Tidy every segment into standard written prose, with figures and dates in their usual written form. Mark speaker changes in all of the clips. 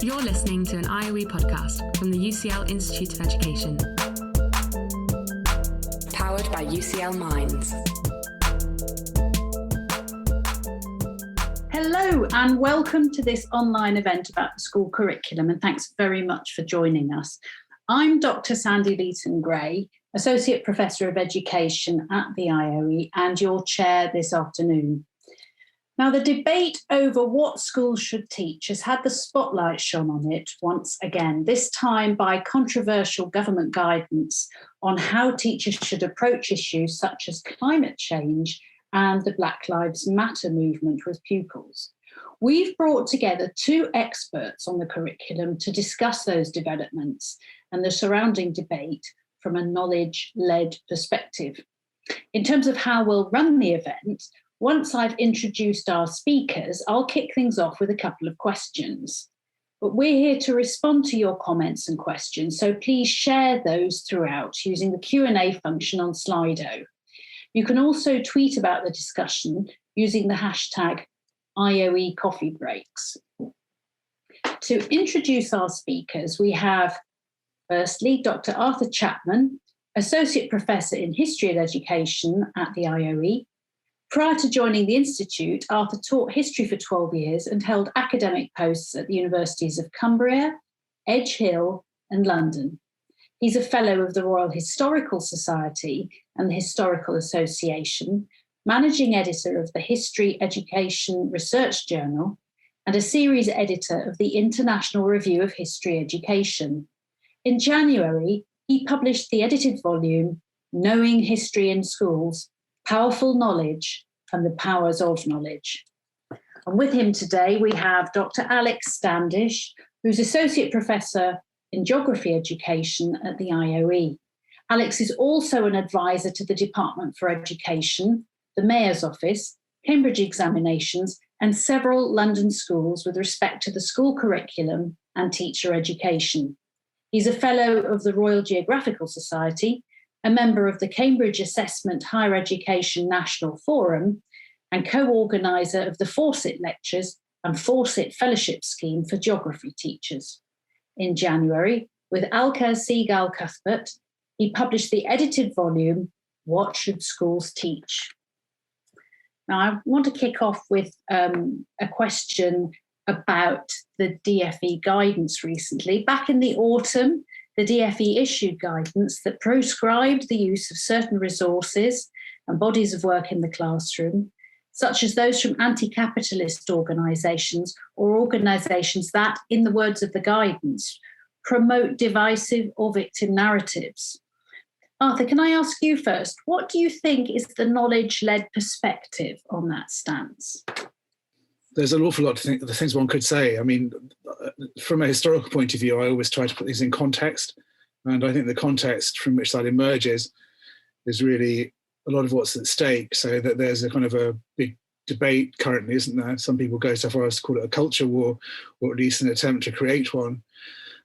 Speaker 1: You're listening to an IOE podcast from the UCL Institute of Education. Powered by UCL Minds.
Speaker 2: Hello and welcome to this online event about the school curriculum, and thanks very much for joining us. I'm Dr. Sandy Leeton-Gray, Associate Professor of Education at the IOE and your chair this afternoon. Now, the debate over what schools should teach has had the spotlight shone on it once again, this time by controversial government guidance on how teachers should approach issues such as climate change and the Black Lives Matter movement with pupils. We've brought together two experts on the curriculum to discuss those developments and the surrounding debate from a knowledge-led perspective. In terms of how we'll run the event, once I've introduced our speakers, I'll kick things off with a couple of questions. But we're here to respond to your comments and questions, so please share those throughout using the Q&A function on Slido. You can also tweet about the discussion using the hashtag IOE Coffee Breaks. To introduce our speakers, we have, firstly, Dr. Arthur Chapman, Associate Professor in History and Education at the IOE. Prior to joining the Institute, Arthur taught history for 12 years and held academic posts at the universities of Cumbria, Edge Hill, and London. He's a Fellow of the Royal Historical Society and the Historical Association, Managing Editor of the History Education Research Journal, and a Series Editor of the International Review of History Education. In January, he published the edited volume, Knowing History in Schools, Powerful Knowledge and the Powers of Knowledge. And with him today, we have Dr. Alex Standish, who's Associate Professor in Geography Education at the IOE. Alex is also an advisor to the Department for Education, the Mayor's Office, Cambridge Examinations, and several London schools with respect to the school curriculum and teacher education. He's a Fellow of the Royal Geographical Society, a member of the Cambridge Assessment Higher Education National Forum, and co-organiser of the Fawcett Lectures and Fawcett Fellowship Scheme for Geography teachers. In January, with Alka Seagal Cuthbert, he published the edited volume, What Should Schools Teach? Now, I want to kick off with a question about the DFE guidance recently. Back in the autumn, the DFE issued guidance that proscribed the use of certain resources and bodies of work in the classroom, such as those from anti-capitalist organisations or organisations that, in the words of the guidance, promote divisive or victim narratives. Arthur, can I ask you first, what do you think is the knowledge-led perspective on that stance?
Speaker 3: There's an awful lot of the things one could say. I mean, from a historical point of view, I always try to put these in context. And I think the context from which that emerges is really a lot of what's at stake. So that there's a kind of a big debate currently, isn't there? Some people go so far as to call it a culture war, or at least an attempt to create one.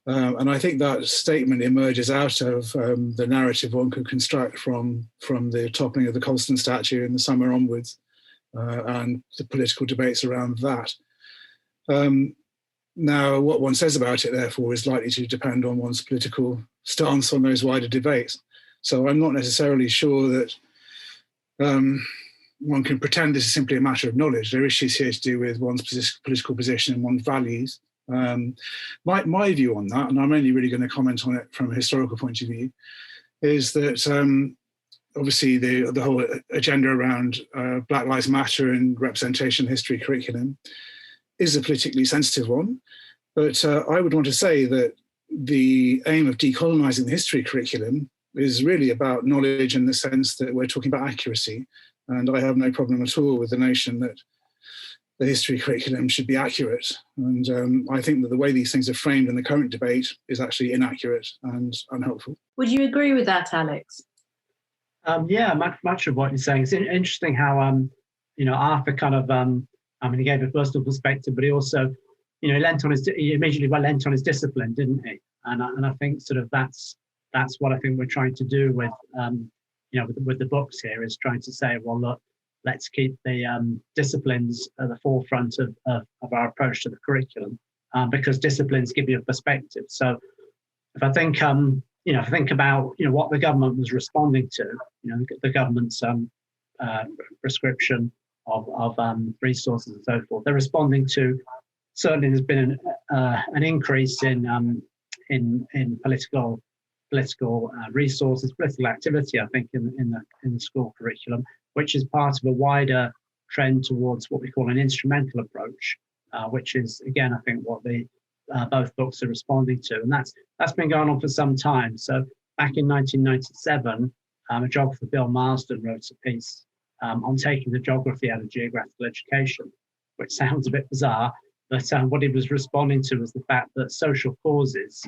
Speaker 3: And I think that statement emerges out of the narrative one could construct from the toppling of the Colston statue in the summer onwards. And the political debates around that. Now, what one says about it, therefore, is likely to depend on one's political stance on those wider debates. So I'm not necessarily sure that one can pretend this is simply a matter of knowledge. There are issues here to do with one's political position and one's values. My view on that, and I'm only really going to comment on it from a historical point of view, is that obviously the whole agenda around Black Lives Matter and representation history curriculum is a politically sensitive one. But I would want to say that the aim of decolonising the history curriculum is really about knowledge in the sense that we're talking about accuracy. And I have no problem at all with the notion that the history curriculum should be accurate. And I think that the way these things are framed in the current debate is actually inaccurate and unhelpful.
Speaker 2: Would you agree with that, Alex?
Speaker 4: Yeah, much of what you're saying. It's interesting how, Arthur kind of, he gave a personal perspective, but he also, he immediately lent on his discipline, didn't he? And I think sort of that's what I think we're trying to do with, with the books here, is trying to say, well, look, let's keep the disciplines at the forefront of our approach to the curriculum. because disciplines give you a perspective. So if I think, if I think about, what the government was responding to, the government's prescription of resources and so forth, they're responding to. Certainly, there's been an increase in political resources, political activity, I think, in the school curriculum, which is part of a wider trend towards what we call an instrumental approach, which is, again, I think what the both books are responding to. And that's been going on for some time. So back in 1997, a geographer, Bill Marsden, wrote a piece on taking the geography out of geographical education, which sounds a bit bizarre, but what he was responding to was the fact that social causes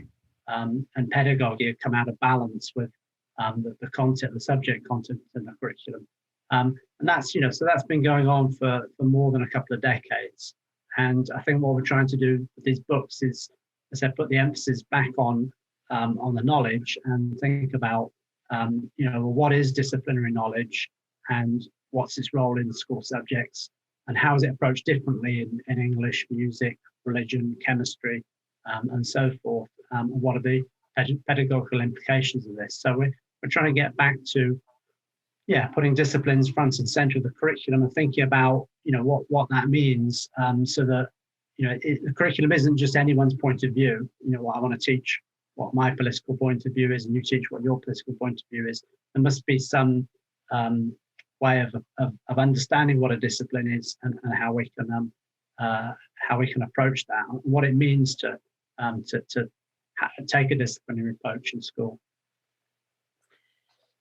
Speaker 4: and pedagogy have come out of balance with the content, the subject content in the curriculum. And that's, so that's been going on for more than a couple of decades. And I think what we're trying to do with these books is, as I said, put the emphasis back on the knowledge and think about, what is disciplinary knowledge and what's its role in the school subjects and how is it approached differently in English, music, religion, chemistry, and so forth. And what are the pedagogical implications of this? So we're trying to get back to, putting disciplines front and center of the curriculum and thinking about, what that means, so that, the curriculum isn't just anyone's point of view. What I want to teach, what my political point of view is, and you teach what your political point of view is. There must be some way of understanding what a discipline is and how we can approach that, and what it means to take a disciplinary approach in school.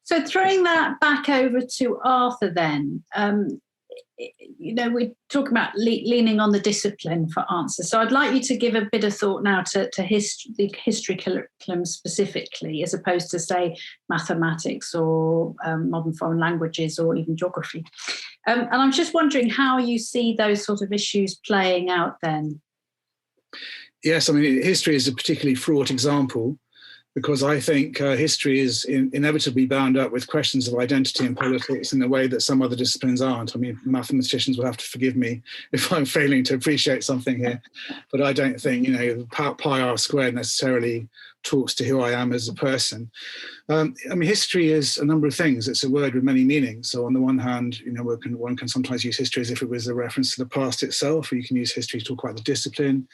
Speaker 2: So throwing that back over to Arthur then, we're talking about leaning on the discipline for answers. So I'd like you to give a bit of thought now to the history curriculum specifically, as opposed to, say, mathematics or modern foreign languages or even geography. And I'm just wondering how you see those sort of issues playing out then.
Speaker 3: Yes, I mean, history is a particularly fraught example, because I think history is inevitably bound up with questions of identity and politics in the way that some other disciplines aren't. I mean, mathematicians will have to forgive me if I'm failing to appreciate something here, but I don't think, pi r squared necessarily talks to who I am as a person. I mean, history is a number of things. It's a word with many meanings. So on the one hand, one can sometimes use history as if it was a reference to the past itself, or you can use history to talk about the discipline.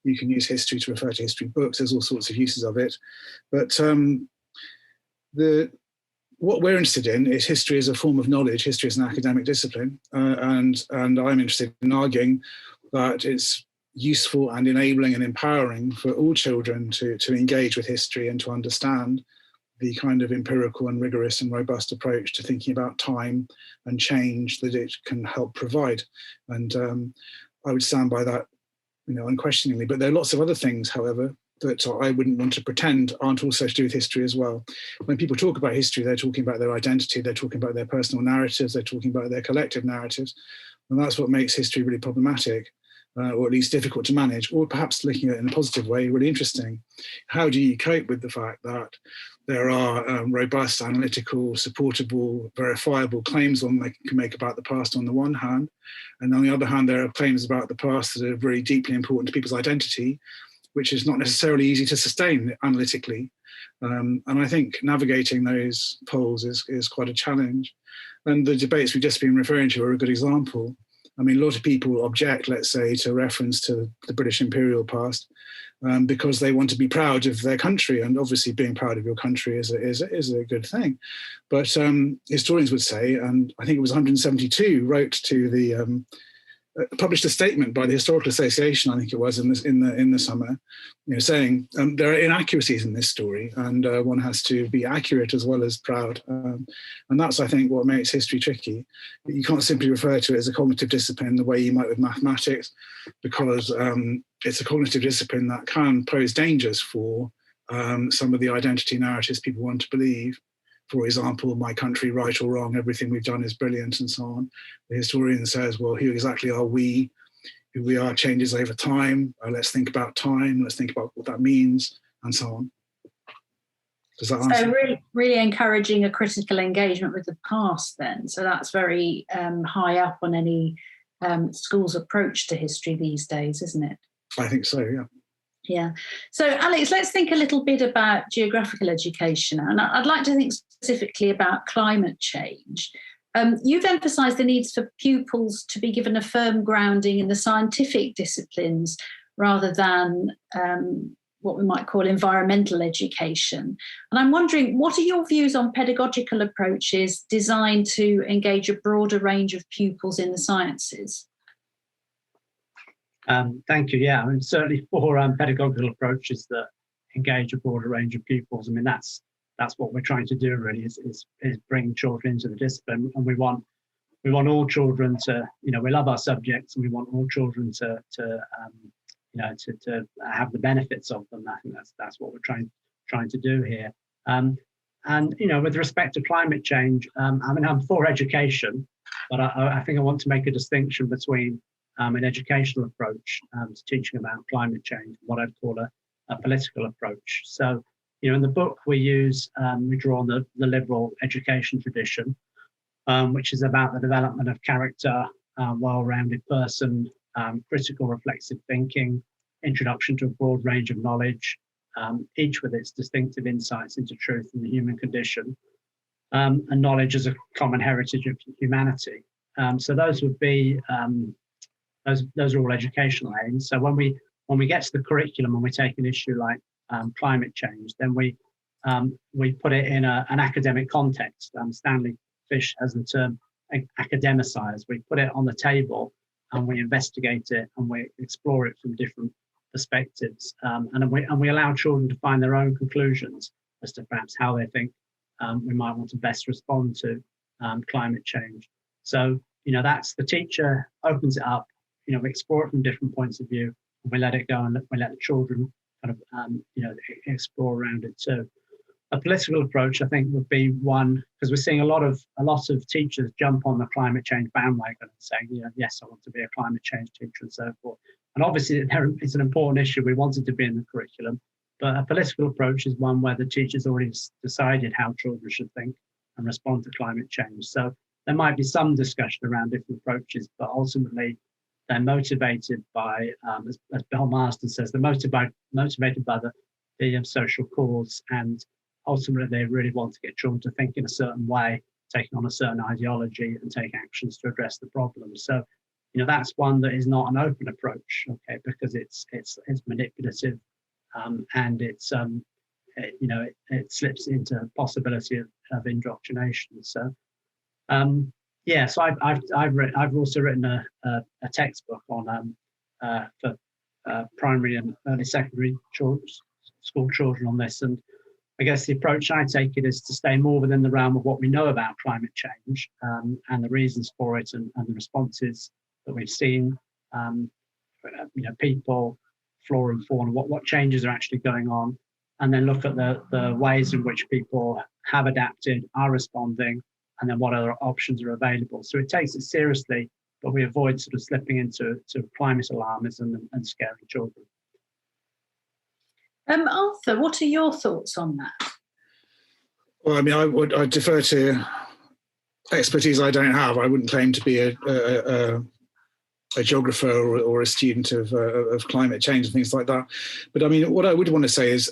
Speaker 3: You can use history to refer to history books. There's all sorts of uses of it. But what we're interested in is history as a form of knowledge. History is an academic discipline. And I'm interested in arguing that it's useful and enabling and empowering for all children to engage with history and to understand the kind of empirical and rigorous and robust approach to thinking about time and change that it can help provide. And I would stand by that, unquestioningly. But there are lots of other things, however, that I wouldn't want to pretend aren't also to do with history as well. When people talk about history, they're talking about their identity, they're talking about their personal narratives, they're talking about their collective narratives. And that's what makes history really problematic, or at least difficult to manage, or perhaps looking at it in a positive way, really interesting. How do you cope with the fact that there are robust, analytical, supportable, verifiable claims one can make about the past on the one hand, and on the other hand, there are claims about the past that are very deeply important to people's identity, which is not necessarily easy to sustain analytically. And I think navigating those poles is quite a challenge. And the debates we've just been referring to are a good example. I mean, a lot of people object, let's say, to reference to the British imperial past because they want to be proud of their country. And obviously being proud of your country is a good thing. But historians would say, and I think it was 172, wrote to the, published a statement by the Historical Association, I think it was in the summer, saying there are inaccuracies in this story, and one has to be accurate as well as proud. And that's, I think, what makes history tricky. You can't simply refer to it as a cognitive discipline the way you might with mathematics, because it's a cognitive discipline that can pose dangers for some of the identity narratives people want to believe. For example, my country, right or wrong, everything we've done is brilliant, and so on. The historian says, well, who exactly are we? Who we are changes over time. Let's think about time. Let's think about what that means, and so on. Does that answer?
Speaker 2: So really encouraging a critical engagement with the past then. So that's very high up on any school's approach to history these days, isn't it?
Speaker 3: I think so, yeah.
Speaker 2: Yeah. So, Alex, let's think a little bit about geographical education. And I'd like to think specifically about climate change. You've emphasised the needs for pupils to be given a firm grounding in the scientific disciplines rather than what we might call environmental education. And I'm wondering, what are your views on pedagogical approaches designed to engage a broader range of pupils in the sciences?
Speaker 4: Thank you. Yeah, I mean, certainly for pedagogical approaches that engage a broader range of pupils. I mean, that's what we're trying to do really, is bring children into the discipline, and we want all children to, we love our subjects, and we want all children to have the benefits of them. I think that's what we're trying to do here. And with respect to climate change, I mean, I'm for education, but I think I want to make a distinction between an educational approach to teaching about climate change, what I'd call a political approach. So, in the book we draw on the liberal education tradition, which is about the development of character, well-rounded person, critical reflexive thinking, introduction to a broad range of knowledge, each with its distinctive insights into truth and the human condition, and knowledge as a common heritage of humanity. So those would be those are all educational aims. So when we get to the curriculum and we take an issue like climate change, then we put it in an academic context. Stanley Fish has the term academicize. We put it on the table and we investigate it and we explore it from different perspectives, and we allow children to find their own conclusions as to perhaps how they think we might want to best respond to climate change. So that's the teacher opens it up. We explore it from different points of view, and we let it go, and we let the children kind of explore around it too. A political approach, I think, would be one, because we're seeing a lot of teachers jump on the climate change bandwagon and saying, yes, I want to be a climate change teacher and so forth. And obviously, it's an important issue. We want it to be in the curriculum, but a political approach is one where the teacher's already decided how children should think and respond to climate change. So there might be some discussion around different approaches, but ultimately, they're motivated by, as Bill Marsden says, they're motivated by the social cause, and ultimately they really want to get children to think in a certain way, taking on a certain ideology and take actions to address the problem. So, that's one that is not an open approach, okay, because it's manipulative, and it's it slips into possibility of indoctrination. So. So I've also written a textbook on for primary and early secondary school children on this, and I guess the approach I take it is to stay more within the realm of what we know about climate change, and the reasons for it, and the responses that we've seen, people, flora and fauna, what changes are actually going on, and then look at the ways in which people have adapted, are responding, and then what other options are available. So it takes it seriously, but we avoid sort of slipping into climate alarmism and scaring children.
Speaker 2: Arthur, what are your thoughts on that?
Speaker 3: Well, I mean, I defer to expertise I don't have. I wouldn't claim to be a geographer or a student of climate change and things like that. But I mean, what I would want to say is,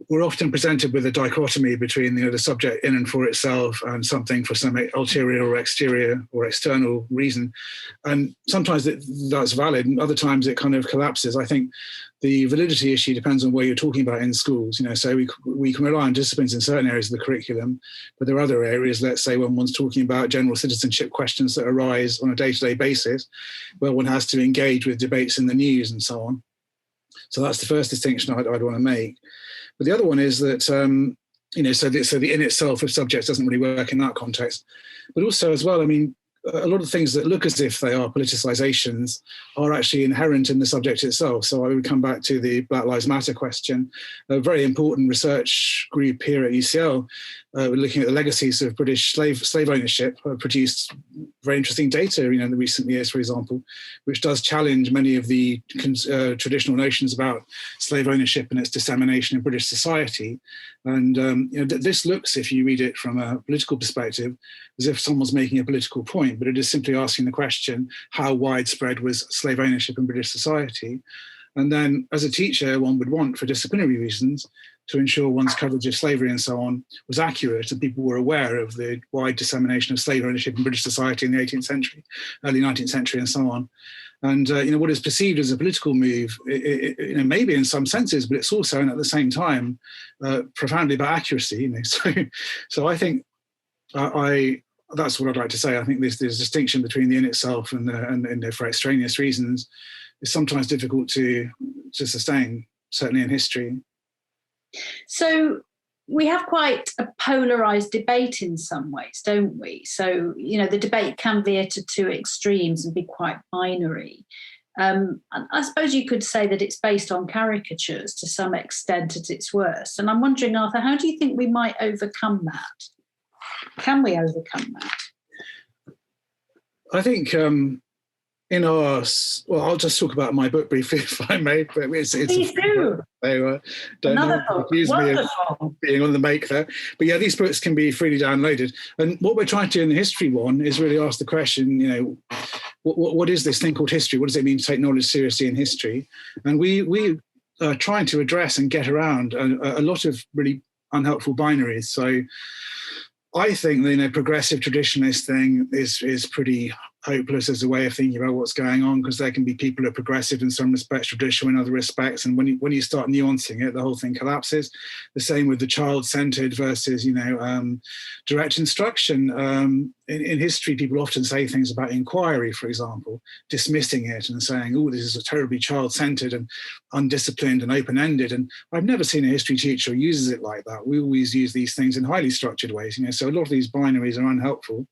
Speaker 3: we're often presented with a dichotomy between the subject in and for itself and something for some ulterior or exterior or external reason. And sometimes that's valid, and other times it kind of collapses. I think the validity issue depends on where you're talking about in schools. So we can rely on disciplines in certain areas of the curriculum, but there are other areas, let's say when one's talking about general citizenship questions that arise on a day-to-day basis, where one has to engage with debates in the news and so on. So that's the first distinction I'd want to make. But the other one is that, so the in itself of subjects doesn't really work in that context. But also as well, I mean, a lot of things that look as if they are politicizations are actually inherent in the subject itself. So I would come back to the Black Lives Matter question. A very important research group here at UCL, looking at the legacies of British slave ownership, produced very interesting data, in the recent years, for example, which does challenge many of the traditional notions about slave ownership and its dissemination in British society. And this looks, if you read it from a political perspective, as if someone's making a political point. point, but it is simply asking the question, how widespread was slave ownership in British society? And then as a teacher, one would want, for disciplinary reasons, to ensure one's coverage of slavery and so on was accurate and people were aware of the wide dissemination of slave ownership in British society in the 18th century, early 19th century and so on. And what is perceived as a political move, maybe in some senses, but it's also, and at the same time, profoundly about accuracy. So I think that's what I'd like to say. I think there's distinction between the in itself and for extraneous reasons is sometimes difficult to sustain, certainly in history.
Speaker 2: So we have quite a polarised debate in some ways, don't we? So, the debate can veer to two extremes and be quite binary. And I suppose you could say that it's based on caricatures to some extent at its worst. And I'm wondering, Arthur, how do you think we might overcome that? Can we overcome that?
Speaker 3: I think I'll just talk about my book briefly, if I may. But it's
Speaker 2: Please do.
Speaker 3: Don't accuse me of being on the make there. But yeah, these books can be freely downloaded. And what we're trying to do in the history one is really ask the question, what is this thing called history? What does it mean to take knowledge seriously in history? And we are trying to address and get around a lot of really unhelpful binaries. So I think the progressive traditionalist thing is pretty hopeless as a way of thinking about what's going on, because there can be people who are progressive in some respects, traditional in other respects, and when you start nuancing it, the whole thing collapses. The same with the child-centered versus direct instruction. In history, people often say things about inquiry, for example, dismissing it and saying, "Oh, this is a terribly child-centered and undisciplined and open-ended." And I've never seen a history teacher who uses it like that. We always use these things in highly structured ways. So a lot of these binaries are unhelpful.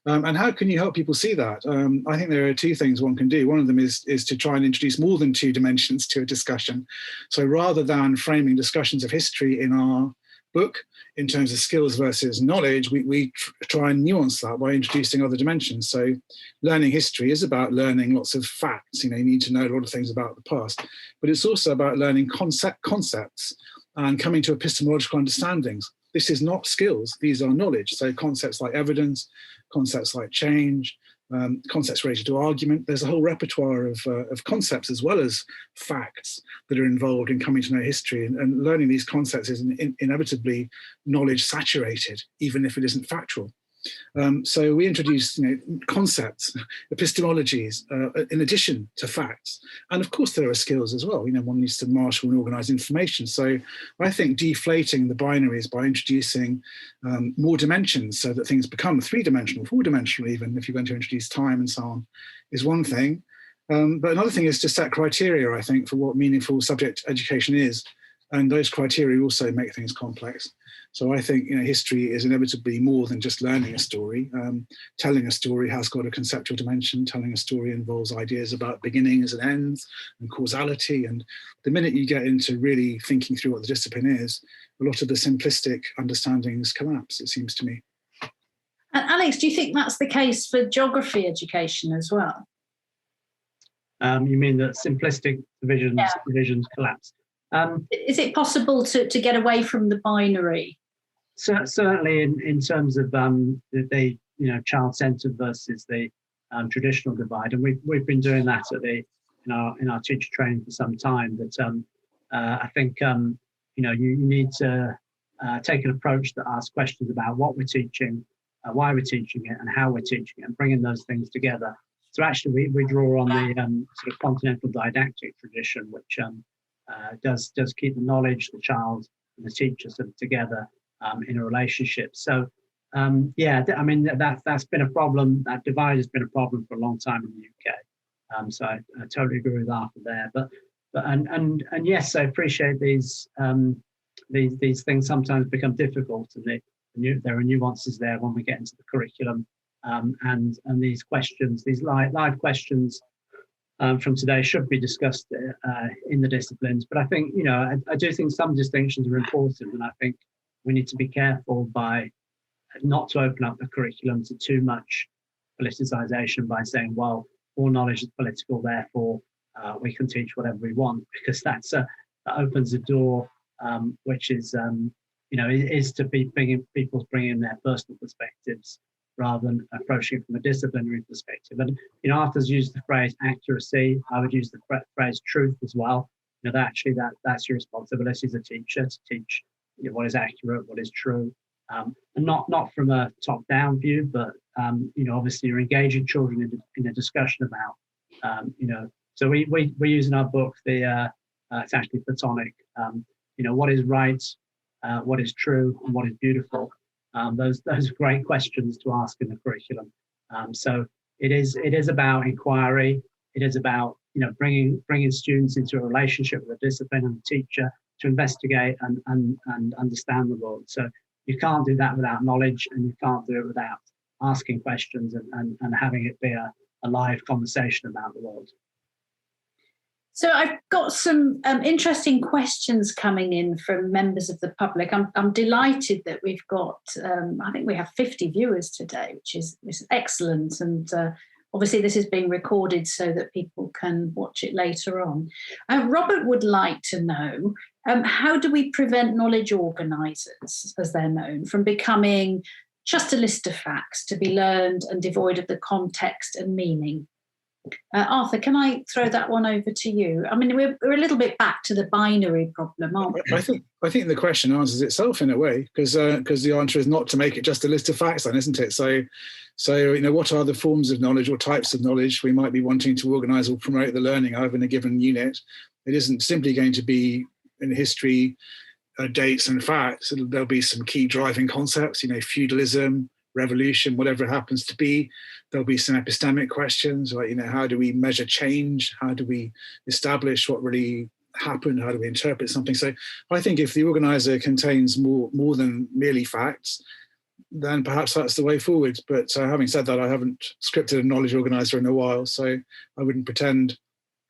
Speaker 3: And how can you help people see that? I think there are two things one can do. One of them is to try and introduce more than two dimensions to a discussion. So rather than framing discussions of history in our book in terms of skills versus knowledge, we try and nuance that by introducing other dimensions. So learning history is about learning lots of facts. You need to know a lot of things about the past, but it's also about learning concepts and coming to epistemological understandings. This is not skills, these are knowledge. So concepts like evidence, concepts like change, concepts related to argument. There's a whole repertoire of concepts as well as facts that are involved in coming to know history. And learning these concepts is inevitably knowledge saturated, even if it isn't factual. So we introduce concepts, epistemologies, in addition to facts. And of course, there are skills as well. One needs to marshal and organize information. So I think deflating the binaries by introducing more dimensions so that things become three-dimensional, four-dimensional even, if you're going to introduce time and so on, is one thing. But another thing is to set criteria, I think, for what meaningful subject education is. And those criteria also make things complex. So I think history is inevitably more than just learning a story. Telling a story has got a conceptual dimension. Telling a story involves ideas about beginnings and ends and causality. And the minute you get into really thinking through what the discipline is, a lot of the simplistic understandings collapse, it seems to me.
Speaker 2: And Alex, do you think that's the case for geography education as well?
Speaker 4: You mean that simplistic divisions collapse?
Speaker 2: Is it possible to get away from the binary?
Speaker 4: Certainly, in terms of the child-centered versus the traditional divide, and we've been doing that in our teacher training for some time. But I think you need to take an approach that asks questions about what we're teaching, why we're teaching it, and how we're teaching it, and bringing those things together. So actually, we draw on the sort of continental didactic tradition, which does keep the knowledge, the child, and the teacher sort of together in a relationship. So that's been a problem. That divide has been a problem for a long time in the UK. So I totally agree with Arthur there. But yes, I appreciate these things sometimes become difficult, and there are nuances there when we get into the curriculum. And these questions, these live questions from today should be discussed in the disciplines. But I think, I do think some distinctions are important, and I think we need to be careful by not to open up the curriculum to too much politicization by saying, well, all knowledge is political, therefore we can teach whatever we want, because that opens a door which is, is to be people bringing their personal perspectives rather than approaching it from a disciplinary perspective. And, you know, Arthur's used the phrase accuracy. I would use the phrase truth as well. You know, that's your responsibility as a teacher, to teach, you know, what is accurate, what is true. And not from a top-down view, but, you know, obviously you're engaging children in a discussion about, you know, so we use in our book it's actually Platonic, you know, what is right, what is true, and what is beautiful. Those are great questions to ask in the curriculum. So it is about inquiry. It is about, you know, bringing students into a relationship with a discipline and a teacher to investigate and understand the world. So you can't do that without knowledge, and you can't do it without asking questions and having it be a live conversation about the world.
Speaker 2: So I've got some interesting questions coming in from members of the public. I'm delighted that we've got, I think we have 50 viewers today, which is excellent. And obviously this is being recorded so that people can watch it later on. Robert would like to know, how do we prevent knowledge organisers, as they're known, from becoming just a list of facts to be learned and devoid of the context and meaning? Arthur, can I throw that one over to you? I mean, we're a little bit back to the binary problem, aren't we?
Speaker 3: I think the question answers itself in a way, because the answer is not to make it just a list of facts, then, isn't it? So you know, what are the forms of knowledge or types of knowledge we might be wanting to organise or promote the learning of in a given unit? It isn't simply going to be in history, dates and facts. There'll be some key driving concepts, you know, feudalism, revolution, whatever it happens to be. There'll be some epistemic questions, like, you know, how do we measure change? How do we establish what really happened? How do we interpret something? So I think if the organizer contains more than merely facts, then perhaps that's the way forward. But having said that, I haven't scripted a knowledge organizer in a while, so I wouldn't pretend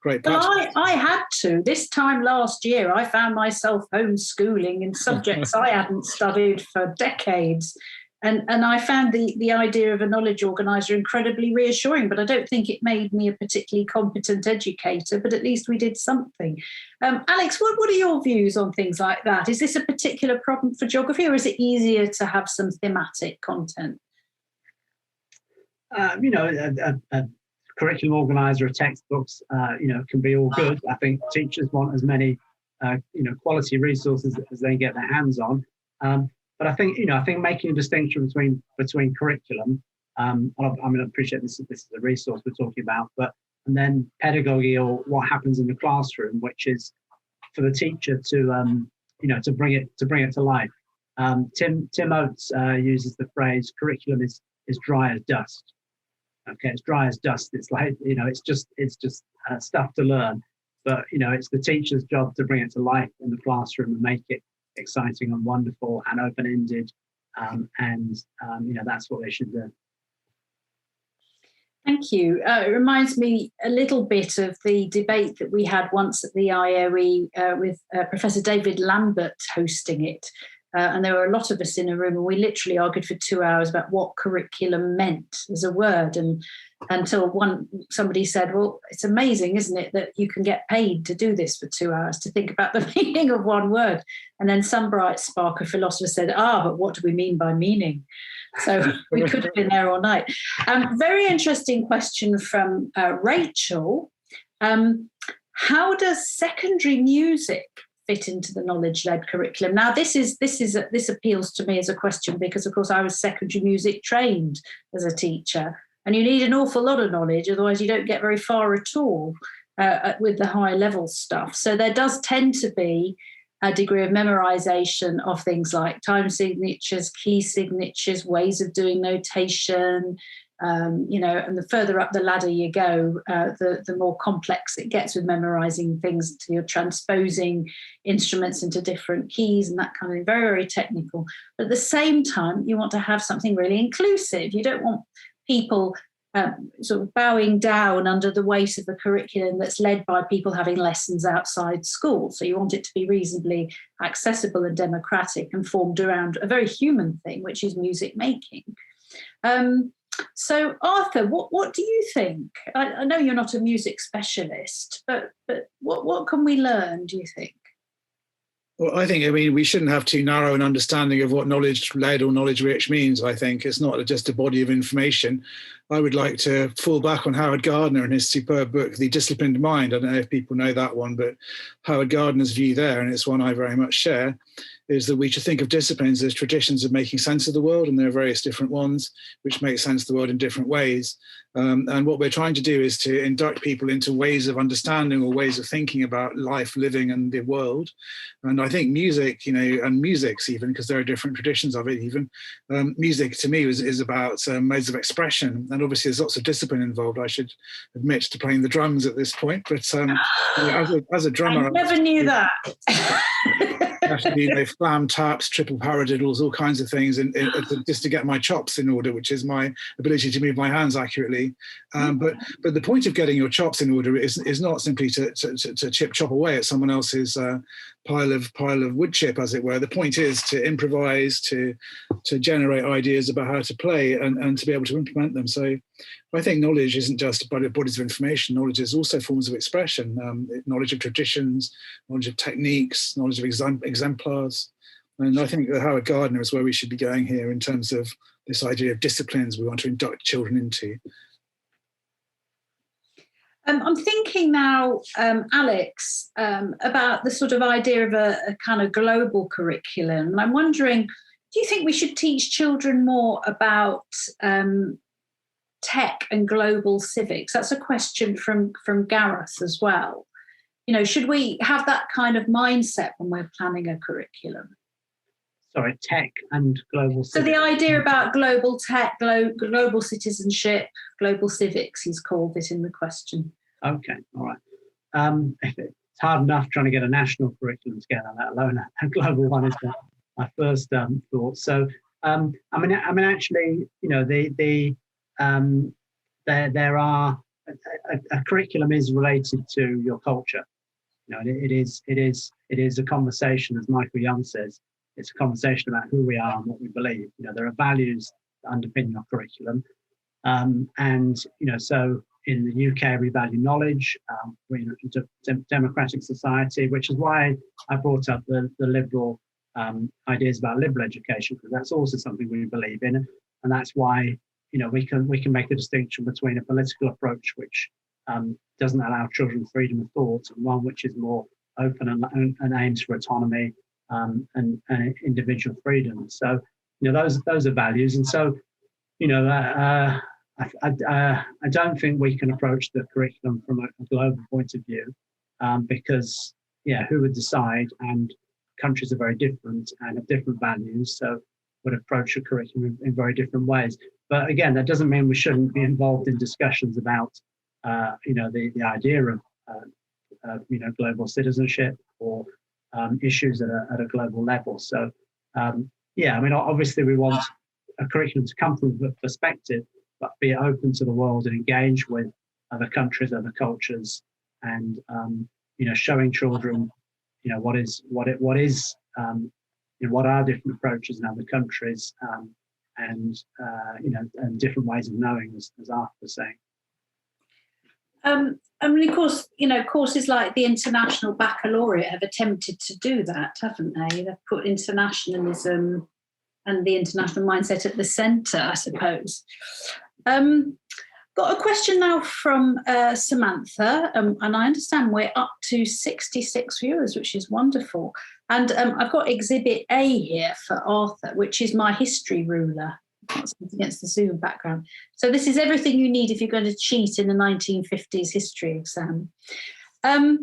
Speaker 3: great.
Speaker 2: Well, I had to. This time last year, I found myself homeschooling in subjects I hadn't studied for decades. And I found the idea of a knowledge organiser incredibly reassuring, but I don't think it made me a particularly competent educator, but at least we did something. Alex, what are your views on things like that? Is this a particular problem for geography, or is it easier to have some thematic content?
Speaker 4: You know, a curriculum organiser of textbooks, you know, can be all good. I think teachers want as many, you know, quality resources as they get their hands on. But I think, you know, making a distinction between curriculum, I mean, I appreciate this is a resource we're talking about, and then pedagogy, or what happens in the classroom, which is for the teacher to, you know, to bring it to life. Tim Oates uses the phrase, curriculum is dry as dust. Okay, it's dry as dust. It's like, you know, it's just stuff to learn, but, you know, it's the teacher's job to bring it to life in the classroom and make it exciting and wonderful and open-ended, you know, that's what they should do.
Speaker 2: Thank you. It reminds me a little bit of the debate that we had once at the IOE with Professor David Lambert hosting it. And there were a lot of us in a room, and we literally argued for 2 hours about what curriculum meant as a word. And until somebody said, well, it's amazing, isn't it, that you can get paid to do this for 2 hours, to think about the meaning of one word. And then some bright spark of philosopher said, but what do we mean by meaning? So we could have been there all night. Very interesting question from Rachel. How does secondary music fit into the knowledge-led curriculum? Now, this appeals to me as a question because, of course, I was secondary music trained as a teacher, and you need an awful lot of knowledge, otherwise you don't get very far at all with the higher level stuff. So there does tend to be a degree of memorization of things like time signatures, key signatures, ways of doing notation, you know, and the further up the ladder you go, the more complex it gets with memorizing things. You're transposing instruments into different keys and that kind of thing, very, very technical. But at the same time, you want to have something really inclusive. You don't want people sort of bowing down under the weight of a curriculum that's led by people having lessons outside school. So you want it to be reasonably accessible and democratic and formed around a very human thing, which is music making. So, Arthur, what do you think? I know you're not a music specialist, but what can we learn, do you think?
Speaker 3: Well, I mean, we shouldn't have too narrow an understanding of what knowledge-led or knowledge-rich means. I think it's not just a body of information. I would like to fall back on Howard Gardner and his superb book, The Disciplined Mind. I don't know if people know that one, but Howard Gardner's view there, and it's one I very much share, is that we should think of disciplines as traditions of making sense of the world, and there are various different ones which make sense of the world in different ways. And what we're trying to do is to induct people into ways of understanding or ways of thinking about life, living, and the world. And I think music, and musics even, because there are different traditions of it even, music to me is about modes of expression. And obviously there's lots of discipline involved. I should admit to playing the drums at this point, but as a drummer...
Speaker 2: I never knew that.
Speaker 3: Actually, flam taps, triple paradiddles, all kinds of things, just to get my chops in order, which is my ability to move my hands accurately. But the point of getting your chops in order is not simply to chop away at someone else's pile of wood chip, as it were. The point is to improvise, to generate ideas about how to play, and to be able to implement them. So I think knowledge isn't just bodies of information. Knowledge is also forms of expression, knowledge of traditions, knowledge of techniques, knowledge of exemplars. And I think that Howard Gardner is where we should be going here in terms of this idea of disciplines we want to induct children into.
Speaker 2: I'm thinking now, Alex, about the sort of idea of a kind of global curriculum. And I'm wondering, do you think we should teach children more about tech and global civics? That's a question from Gareth as well. Should we have that kind of mindset when we're planning a curriculum?
Speaker 4: Sorry, tech and global civics.
Speaker 2: So the idea about global tech, global citizenship, global civics, he's called it in the question.
Speaker 4: Okay, all right. It's hard enough trying to get a national curriculum together, let alone a global one is my first thought. So, actually, there are a curriculum is related to your culture. It is a conversation, as Michael Young says. It's a conversation about who we are and what we believe. There are values that underpin your curriculum, so in the UK we value knowledge. We're a democratic society, which is why I brought up the liberal ideas about liberal education, because that's also something we believe in, and that's why we can make a distinction between a political approach which doesn't allow children freedom of thought, and one which is more open and aims for autonomy and individual freedom. So those are values, and so I don't think we can approach the curriculum from a global point of view, because who would decide? And countries are very different and have different values, so would approach a curriculum in very different ways. But again, that doesn't mean we shouldn't be involved in discussions about the idea of global citizenship or issues at a global level. So obviously we want a curriculum to come from the perspective, but be open to the world and engage with other countries, other cultures, and showing children what are different approaches in other countries, and different ways of knowing, as Arthur was saying.
Speaker 2: Of course, courses like the International Baccalaureate have attempted to do that, haven't they? They've put internationalism and the international mindset at the centre, I suppose. Got a question now from Samantha, and I understand we're up to 66 viewers, which is wonderful. And I've got Exhibit A here for Arthur, which is my history ruler. Against the Zoom background. So this is everything you need if you're going to cheat in the 1950s history exam. Now,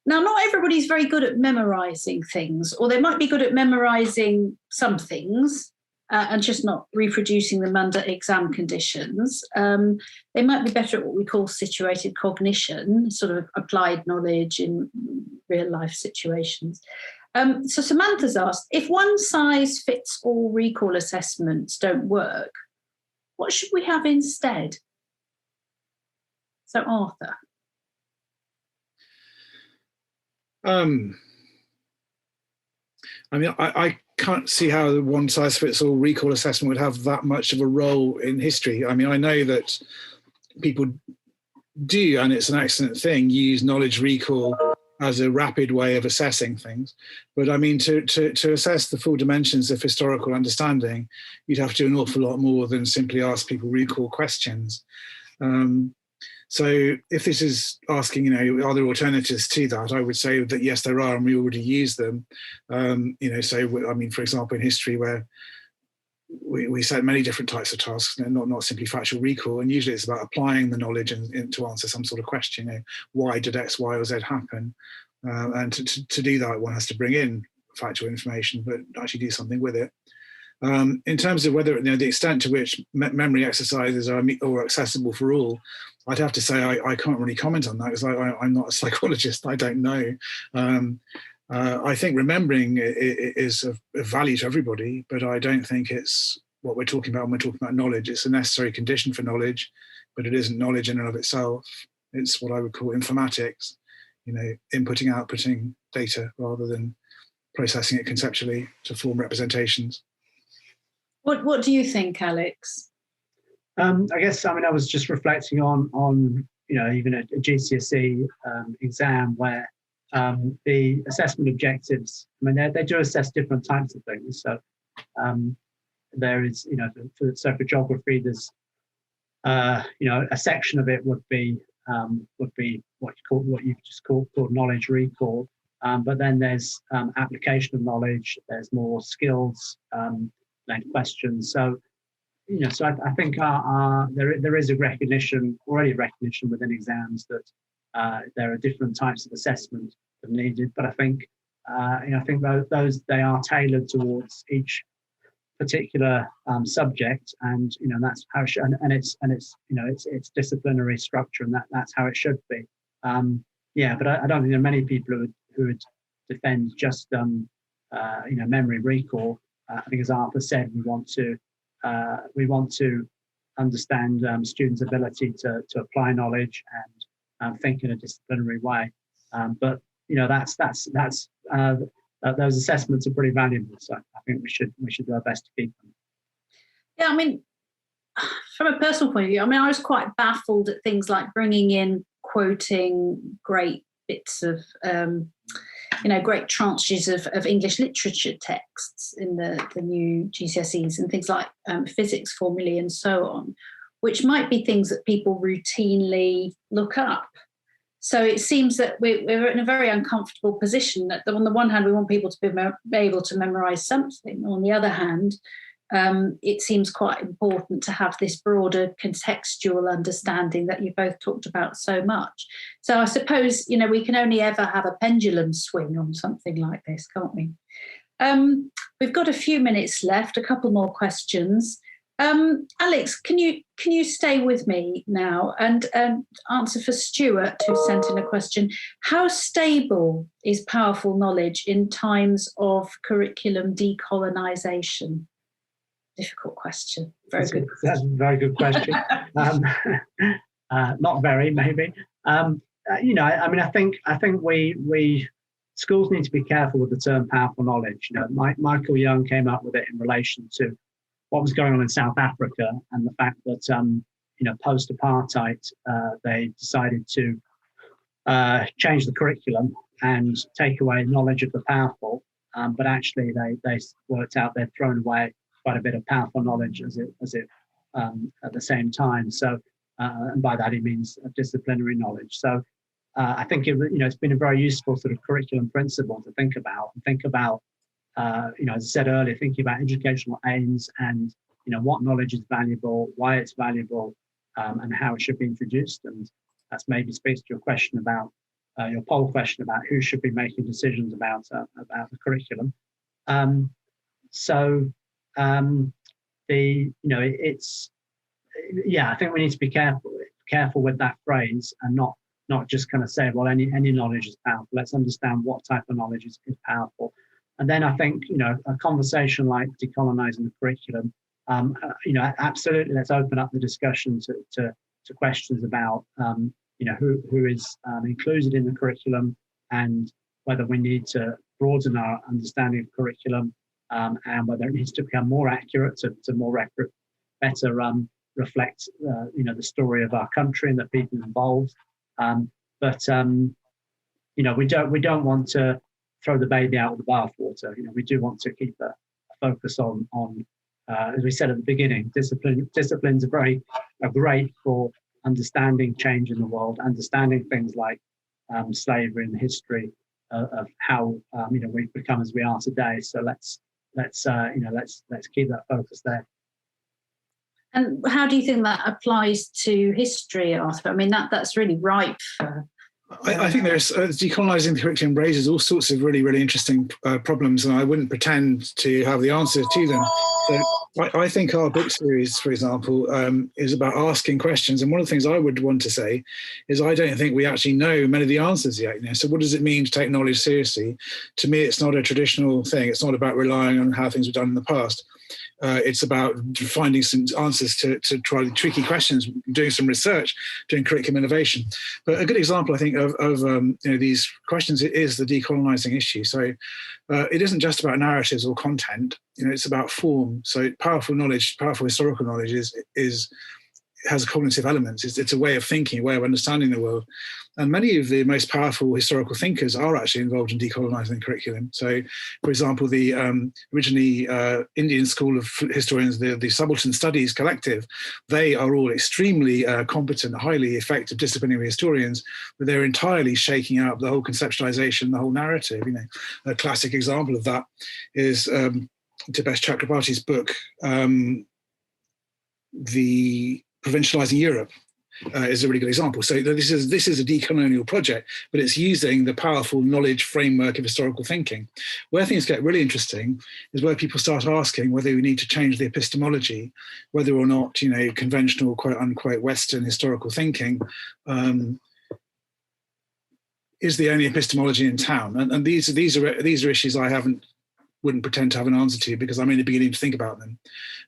Speaker 2: not everybody's very good at memorising things, or they might be good at memorising some things and just not reproducing them under exam conditions. They might be better at what we call situated cognition, sort of applied knowledge in real life situations. So Samantha's asked, if one-size-fits-all recall assessments don't work, what should we have instead? So Arthur.
Speaker 3: I can't see how the one-size-fits-all recall assessment would have that much of a role in history. I know that people do, and it's an excellent thing, use knowledge recall as a rapid way of assessing things. But I mean, to assess the full dimensions of historical understanding, you'd have to do an awful lot more than simply ask people recall questions. So if this is asking, are there alternatives to that? I would say that yes, there are, and we already use them. So I mean, for example, in history, where we set many different types of tasks, not simply factual recall, and usually it's about applying the knowledge and to answer some sort of question. Why did X, Y, or Z happen? And to do that, one has to bring in factual information, but actually do something with it. In terms of whether the extent to which memory exercises are accessible for all, I'd have to say I can't really comment on that because I'm not a psychologist. I don't know. I think remembering is of value to everybody, but I don't think it's what we're talking about when we're talking about knowledge. It's a necessary condition for knowledge, but it isn't knowledge in and of itself. It's what I would call informatics, inputting, outputting data rather than processing it conceptually to form representations.
Speaker 2: What do you think, Alex?
Speaker 4: I guess, I was just reflecting on even a GCSE exam where the assessment objectives, they do assess different types of things. So there is, for geography, there's, a section of it would be what you just called knowledge recall. But then there's application of knowledge. There's more skills led questions. So so I think there is already recognition within exams that there are different types of assessment that are needed. But I think those they are tailored towards each particular subject, and that's how it should, and it's disciplinary structure, and that's how it should be. But I don't think there are many people who would defend just memory recall. I think, as Arthur said, we want to understand students' ability to apply knowledge and think in a disciplinary way. But those assessments are pretty valuable. So I think we should do our best to keep them.
Speaker 2: Yeah, from a personal point of view, I was quite baffled at things like bringing in quoting great bits of great tranches of English literature texts in the new GCSEs and things like physics formulae and so on, which might be things that people routinely look up. So it seems that we're in a very uncomfortable position. That on the one hand, we want people to be able to memorise something. On the other hand, it seems quite important to have this broader contextual understanding that you both talked about so much. So I suppose, we can only ever have a pendulum swing on something like this, can't we? We've got a few minutes left, a couple more questions. Alex, can you stay with me now and answer for Stuart, who sent in a question? How stable is powerful knowledge in times of curriculum decolonisation? Difficult question. Very good.
Speaker 4: That's a very good question. Not very, maybe. I think we schools need to be careful with the term powerful knowledge. Michael Young came up with it in relation to what was going on in South Africa and the fact that post-apartheid they decided to change the curriculum and take away knowledge of the powerful, but actually they worked out they'd thrown away quite a bit of powerful knowledge as it at the same time. So, and by that he means disciplinary knowledge. So, I think it's been a very useful sort of curriculum principle to think about. As I said earlier, thinking about educational aims and what knowledge is valuable, why it's valuable, and how it should be introduced. And that's maybe speaks to your question about your poll question about who should be making decisions about the curriculum. I think we need to be careful with that phrase and not just kind of say, well, any knowledge is powerful. Let's understand what type of knowledge is powerful. And then I think, a conversation like decolonising the curriculum, absolutely, let's open up the discussion to questions about, who is included in the curriculum and whether we need to broaden our understanding of curriculum and whether it needs to become more accurate to better reflect, the story of our country and the people involved. we don't want to throw the baby out with the bathwater. We do want to keep a focus on as we said at the beginning, disciplines are great for understanding change in the world, understanding things like slavery and the history of how we've become as we are today. So let's keep that focus there.
Speaker 2: And how do you think that applies to history, Arthur? I mean, that's really ripe for...
Speaker 3: I think there's decolonising the curriculum raises all sorts of really, really interesting problems, and I wouldn't pretend to have the answer to them. So I think our book series, for example, is about asking questions. And one of the things I would want to say is I don't think we actually know many of the answers yet. So what does it mean to take knowledge seriously? To me, it's not a traditional thing. It's not about relying on how things were done in the past. It's about finding some answers to try tricky questions, doing some research, doing curriculum innovation. But a good example, I think, of these questions is the decolonising issue. So it isn't just about narratives or content. It's about form. So powerful knowledge, powerful historical knowledge has cognitive elements. It's a way of thinking, a way of understanding the world. And many of the most powerful historical thinkers are actually involved in decolonising curriculum. So, for example, the originally Indian school of historians, the Subaltern Studies Collective, they are all extremely competent, highly effective disciplinary historians, but they're entirely shaking up the whole conceptualisation, the whole narrative. A classic example of that is Dipesh Chakrabarty's book, The Provincialising Europe, is a really good example. So this is a decolonial project, but it's using the powerful knowledge framework of historical thinking. Where things get really interesting is where people start asking whether we need to change the epistemology, whether or not conventional quote unquote Western historical thinking is the only epistemology in town. And these are issues I wouldn't pretend to have an answer to because I'm only beginning to think about them.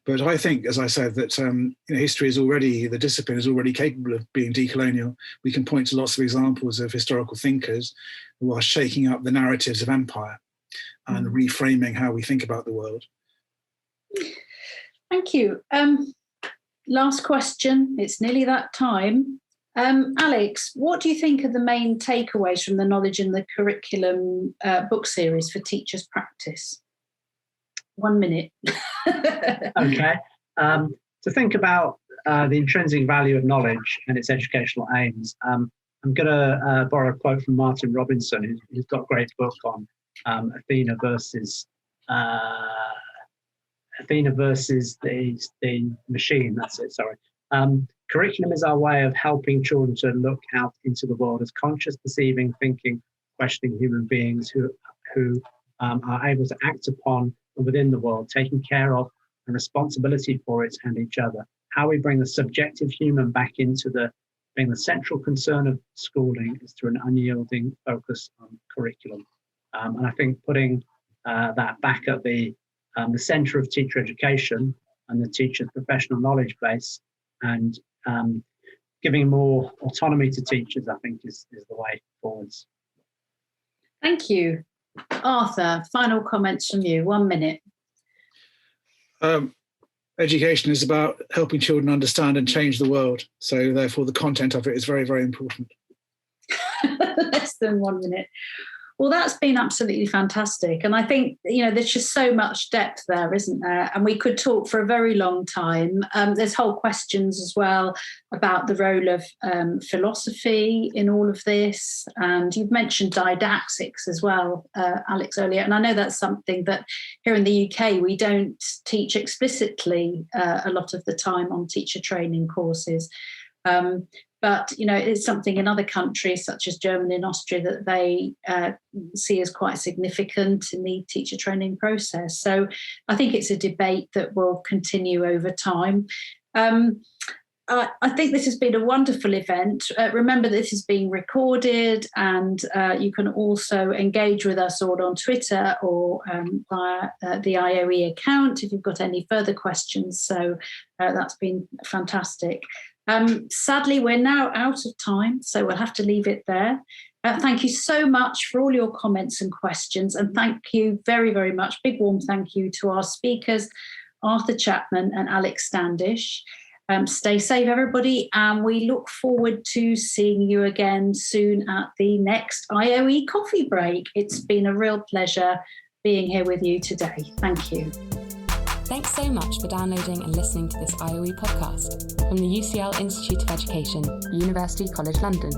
Speaker 3: But I think, as I said, that history is already, the discipline is already capable of being decolonial. We can point to lots of examples of historical thinkers who are shaking up the narratives of empire and reframing how we think about the world.
Speaker 2: Thank you. Last question. It's nearly that time. Alex, what do you think are the main takeaways from the Knowledge in the Curriculum book series for teachers' practice? 1 minute.
Speaker 4: Okay. To think about the intrinsic value of knowledge and its educational aims, I'm going to borrow a quote from Martin Robinson, who's got a great book on Athena versus the machine. That's it. Sorry. Curriculum is our way of helping children to look out into the world as conscious, perceiving, thinking, questioning human beings who are able to act upon and within the world, taking care of and responsibility for it and each other. How we bring the subjective human back into being the central concern of schooling is through an unyielding focus on curriculum. And I think putting that back at the centre of teacher education and the teacher's professional knowledge base and giving more autonomy to teachers, I think is the way forwards.
Speaker 2: Thank you. Arthur, final comments from you, 1 minute.
Speaker 3: Education is about helping children understand and change the world. So therefore the content of it is very, very important.
Speaker 2: Less than 1 minute. Well, that's been absolutely fantastic. And I think, there's just so much depth there, isn't there? And we could talk for a very long time. There's whole questions as well about the role of philosophy in all of this. And you've mentioned didactics as well, Alex, earlier. And I know that's something that here in the UK, we don't teach explicitly a lot of the time on teacher training courses. But, it's something in other countries such as Germany and Austria that they see as quite significant in the teacher training process. So I think it's a debate that will continue over time. I think this has been a wonderful event. Remember, this is being recorded and you can also engage with us all on Twitter or via the IOE account if you've got any further questions. So that's been fantastic. Sadly, we're now out of time, so we'll have to leave it there. Thank you so much for all your comments and questions. And thank you very, very much. Big warm thank you to our speakers, Arthur Chapman and Alex Standish. Stay safe, everybody, and we look forward to seeing you again soon at the next IOE Coffee Break. It's been a real pleasure being here with you today. Thank you.
Speaker 1: Thanks so much for downloading and listening to this IOE podcast from the UCL Institute of Education, University College London.